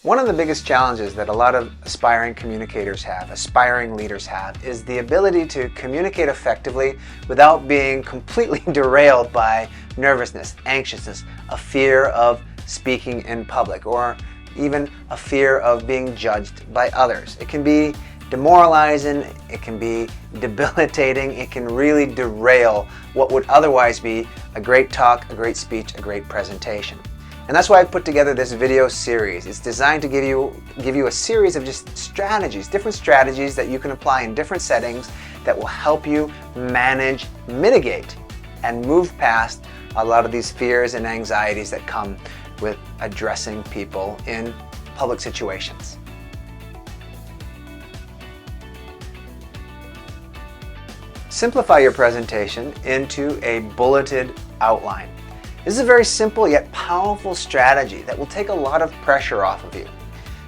One of the biggest challenges that a lot of aspiring communicators have, aspiring leaders have, is the ability to communicate effectively without being completely derailed by nervousness, anxiousness, a fear of speaking in public, or even a fear of being judged by others. It can be demoralizing, it can be debilitating, it can really derail what would otherwise be a great talk, a great speech, a great presentation. And that's why I put together this video series. It's designed to give you a series of just strategies, different strategies that you can apply in different settings that will help you manage, mitigate, and move past a lot of these fears and anxieties that come with addressing people in public situations. Simplify your presentation into a bulleted outline. This is a very simple yet powerful strategy that will take a lot of pressure off of you.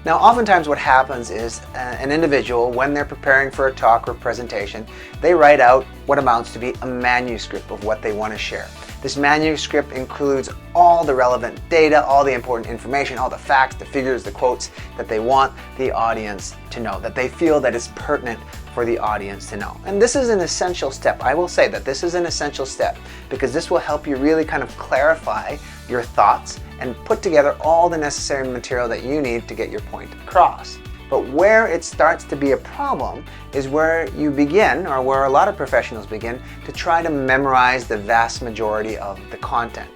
Now, oftentimes what happens is an individual, when they're preparing for a talk or presentation, they write out what amounts to be a manuscript of what they want to share. This manuscript includes all the relevant data, all the important information, all the facts, the figures, the quotes that they want the audience to know, that they feel that is pertinent for the audience to know. And this is an essential step. I will say that this is an essential step because this will help you really kind of clarify your thoughts and put together all the necessary material that you need to get your point across. But where it starts to be a problem is where you begin, or where a lot of professionals begin, to try to memorize the vast majority of the content.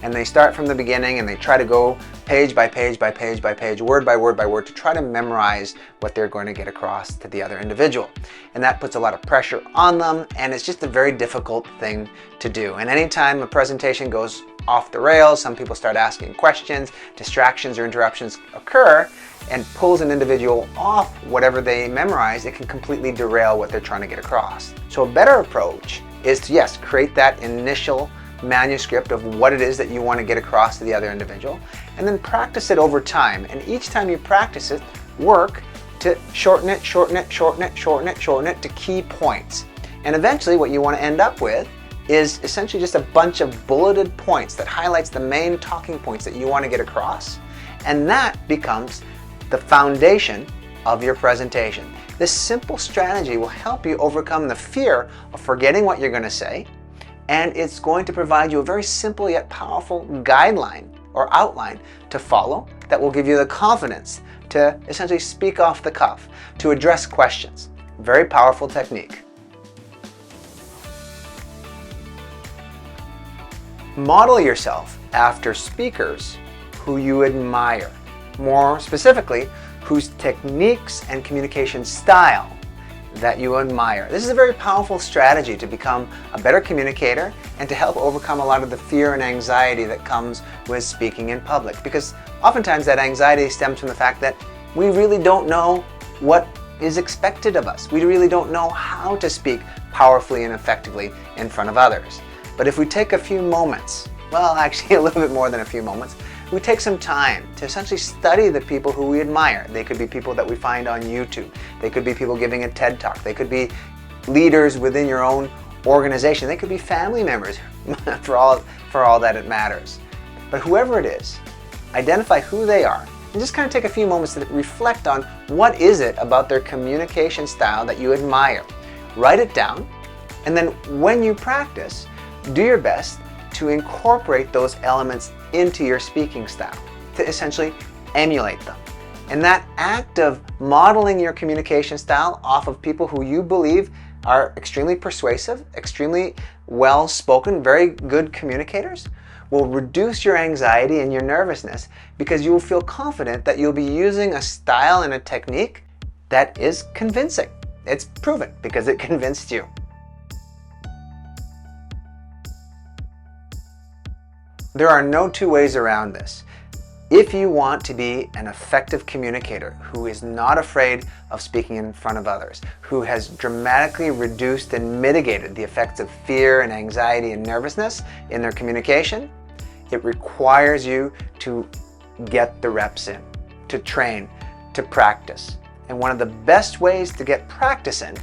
And they start from the beginning and they try to go page by page by page by page, word by word by word, to try to memorize what they're going to get across to the other individual. And that puts a lot of pressure on them, and it's just a very difficult thing to do. And anytime a presentation goes off the rails, some people start asking questions, distractions or interruptions occur, and pulls an individual off whatever they memorize, it can completely derail what they're trying to get across. So a better approach is to, yes, create that initial manuscript of what it is that you want to get across to the other individual, and then practice it over time. And each time you practice it, work to shorten it, shorten it, shorten it, shorten it, shorten it to key points. And eventually what you want to end up with is essentially just a bunch of bulleted points that highlights the main talking points that you want to get across. And that becomes the foundation of your presentation. This simple strategy will help you overcome the fear of forgetting what you're going to say, and it's going to provide you a very simple yet powerful guideline or outline to follow that will give you the confidence to essentially speak off the cuff, to address questions. Very powerful technique. Model yourself after speakers who you admire. More specifically, whose techniques and communication style that you admire. This is a very powerful strategy to become a better communicator and to help overcome a lot of the fear and anxiety that comes with speaking in public. Because oftentimes that anxiety stems from the fact that we really don't know what is expected of us. We really don't know how to speak powerfully and effectively in front of others. But if we take a few moments, well, actually a little bit more than a few moments, we take some time to essentially study the people who we admire. They could be people that we find on YouTube. They could be people giving a TED Talk. They could be leaders within your own organization. They could be family members for all that it matters. But whoever it is, identify who they are and just kind of take a few moments to reflect on what is it about their communication style that you admire. Write it down, and then when you practice, do your best to incorporate those elements into your speaking style, to essentially emulate them. And that act of modeling your communication style off of people who you believe are extremely persuasive, extremely well-spoken, very good communicators, will reduce your anxiety and your nervousness, because you will feel confident that you'll be using a style and a technique that is convincing. It's proven because it convinced you. There are no two ways around this. If you want to be an effective communicator who is not afraid of speaking in front of others, who has dramatically reduced and mitigated the effects of fear and anxiety and nervousness in their communication, it requires you to get the reps in, to train, to practice. And one of the best ways to get practice in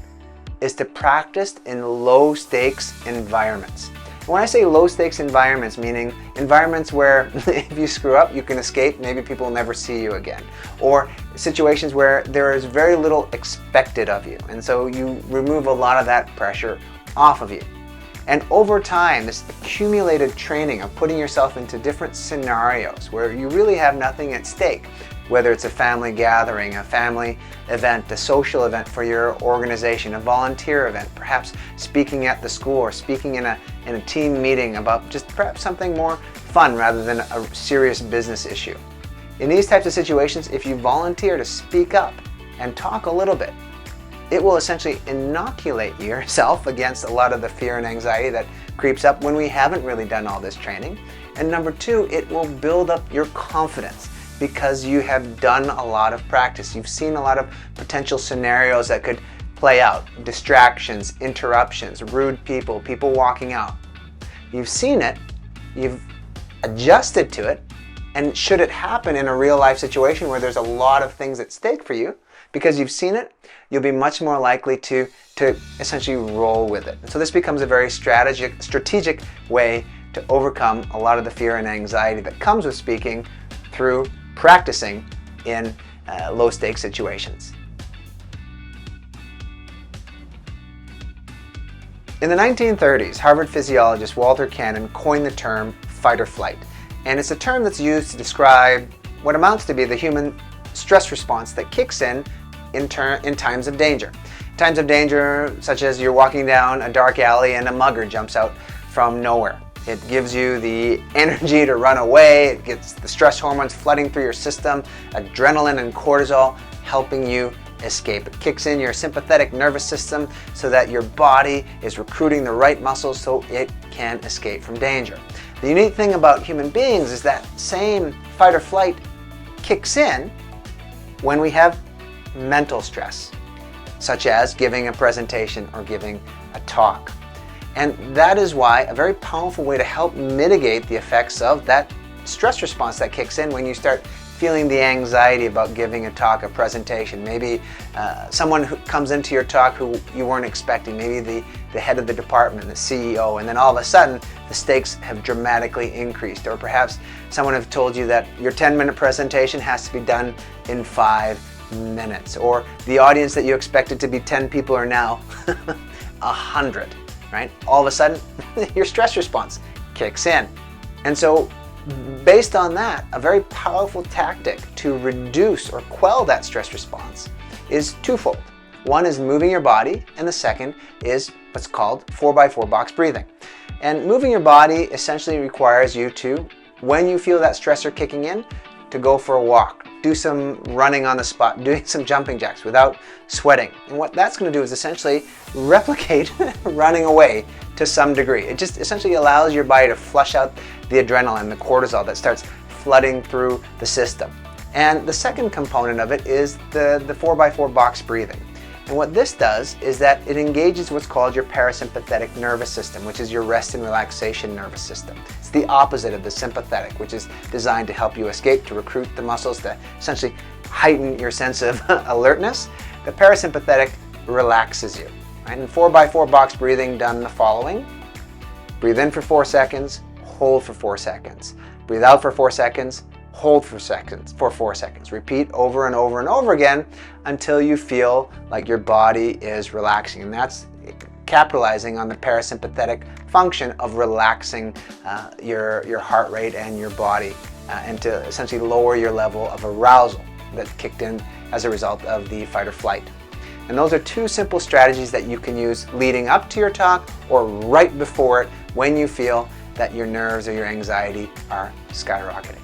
is to practice in low stakes environments. When I say low stakes environments, meaning environments where if you screw up, you can escape, maybe people will never see you again. Or situations where there is very little expected of you, and so you remove a lot of that pressure off of you. And over time, this accumulated training of putting yourself into different scenarios where you really have nothing at stake, whether it's a family gathering, a family event, a social event for your organization, a volunteer event, perhaps speaking at the school or speaking in a team meeting about just perhaps something more fun rather than a serious business issue. In these types of situations, if you volunteer to speak up and talk a little bit, it will essentially inoculate yourself against a lot of the fear and anxiety that creeps up when we haven't really done all this training. And number two, it will build up your confidence because you have done a lot of practice. You've seen a lot of potential scenarios that could play out. Distractions, interruptions, rude people, people walking out. You've seen it, you've adjusted to it, and should it happen in a real life situation where there's a lot of things at stake for you, because you've seen it, you'll be much more likely to essentially roll with it. And so this becomes a very strategic way to overcome a lot of the fear and anxiety that comes with speaking through practicing in low stakes situations. In the 1930s, Harvard physiologist Walter Cannon coined the term fight or flight. And it's a term that's used to describe what amounts to be the human stress response that kicks in times of danger. Times of danger such as you're walking down a dark alley and a mugger jumps out from nowhere. It gives you the energy to run away, it gets the stress hormones flooding through your system, adrenaline and cortisol helping you escape. It kicks in your sympathetic nervous system so that your body is recruiting the right muscles so it can escape from danger. The unique thing about human beings is that same fight or flight kicks in when we have mental stress, such as giving a presentation or giving a talk. And that is why a very powerful way to help mitigate the effects of that stress response that kicks in when you start feeling the anxiety about giving a talk, a presentation. Maybe someone who comes into your talk who you weren't expecting, maybe the head of the department, the CEO, and then all of a sudden the stakes have dramatically increased. Or perhaps someone has told you that your 10-minute presentation has to be done in 5 minutes. Or the audience that you expected to be 10 people are now 100, right? All of a sudden, your stress response kicks in. And so based on that, a very powerful tactic to reduce or quell that stress response is twofold. One is moving your body, and the second is what's called 4x4 box breathing. And moving your body essentially requires you to, when you feel that stressor kicking in, to go for a walk, do some running on the spot, doing some jumping jacks without sweating. And what that's going to do is essentially replicate running away to some degree. It just essentially allows your body to flush out the adrenaline, the cortisol that starts flooding through the system. And the second component of it is the 4x4 box breathing. And what this does is that it engages what's called your parasympathetic nervous system, which is your rest and relaxation nervous system. It's the opposite of the sympathetic, which is designed to help you escape, to recruit the muscles, to essentially heighten your sense of alertness. The parasympathetic relaxes you. Right? And 4x4 box breathing done the following. Breathe in for 4 seconds, hold for 4 seconds. Breathe out for 4 seconds, hold for 4 seconds. Repeat over and over and over again until you feel like your body is relaxing. And that's capitalizing on the parasympathetic function of relaxing your heart rate and your body and to essentially lower your level of arousal that kicked in as a result of the fight or flight. And those are two simple strategies that you can use leading up to your talk or right before it when you feel that your nerves or your anxiety are skyrocketing.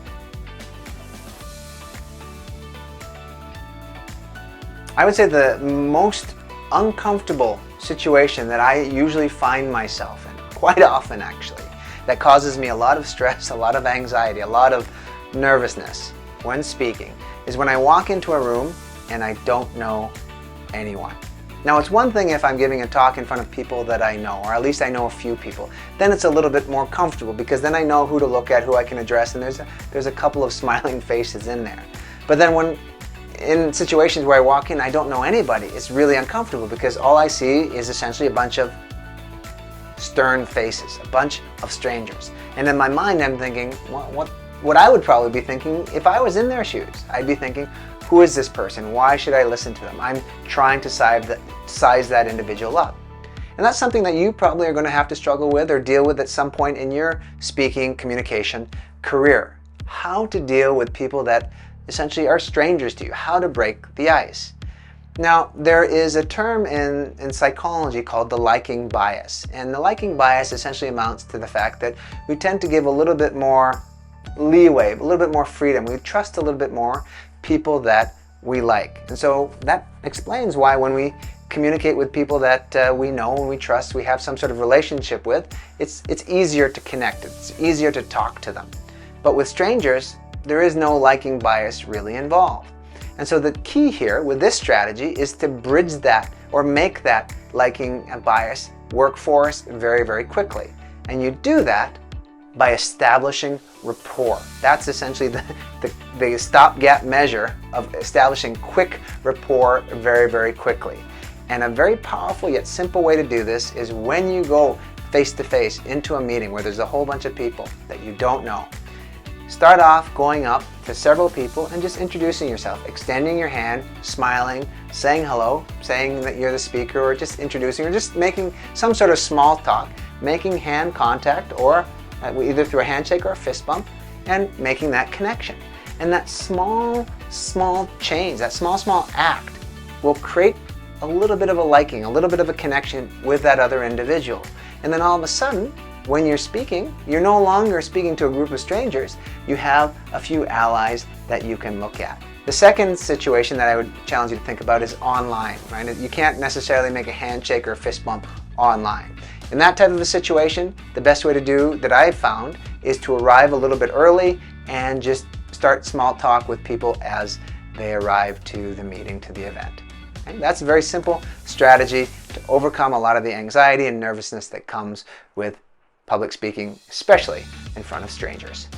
I would say the most uncomfortable situation that I usually find myself in, quite often actually, that causes me a lot of stress, a lot of anxiety, a lot of nervousness when speaking, is when I walk into a room and I don't know anyone. Now it's one thing if I'm giving a talk in front of people that I know, or at least I know a few people. Then it's a little bit more comfortable because then I know who to look at, who I can address, and there's a couple of smiling faces in there. But then when in situations where I walk in, I don't know anybody, it's really uncomfortable because all I see is essentially a bunch of stern faces, a bunch of strangers. And in my mind, I'm thinking, what I would probably be thinking if I was in their shoes. I'd be thinking, who is this person? Why should I listen to them? I'm trying to size that individual up. And that's something that you probably are going to have to struggle with or deal with at some point in your speaking communication career. How to deal with people that essentially are strangers to you, how to break the ice. Now, there is a term in psychology called the liking bias. And the liking bias essentially amounts to the fact that we tend to give a little bit more leeway, a little bit more freedom. We trust a little bit more people that we like. And so that explains why when we communicate with people that we know and we trust, we have some sort of relationship with, it's easier to connect. It's easier to talk to them. But with strangers, there is no liking bias really involved. And so the key here with this strategy is to bridge that or make that liking bias work for us very, very quickly. And you do that by establishing rapport. That's essentially the stopgap measure of establishing quick rapport very, very quickly. And a very powerful yet simple way to do this is when you go face-to-face into a meeting where there's a whole bunch of people that you don't know. Start off going up to several people and just introducing yourself, extending your hand, smiling, saying hello, saying that you're the speaker, or just introducing, or just making some sort of small talk, making hand contact, or either through a handshake or a fist bump, and making that connection. And that small change, that small act will create a little bit of a liking, a little bit of a connection with that other individual. And then all of a sudden, when you're speaking, you're no longer speaking to a group of strangers. You have a few allies that you can look at. The second situation that I would challenge you to think about is online, right? You can't necessarily make a handshake or a fist bump online. In that type of a situation, the best way to do that I've found is to arrive a little bit early and just start small talk with people as they arrive to the meeting, to the event. Okay? That's a very simple strategy to overcome a lot of the anxiety and nervousness that comes with public speaking, especially in front of strangers.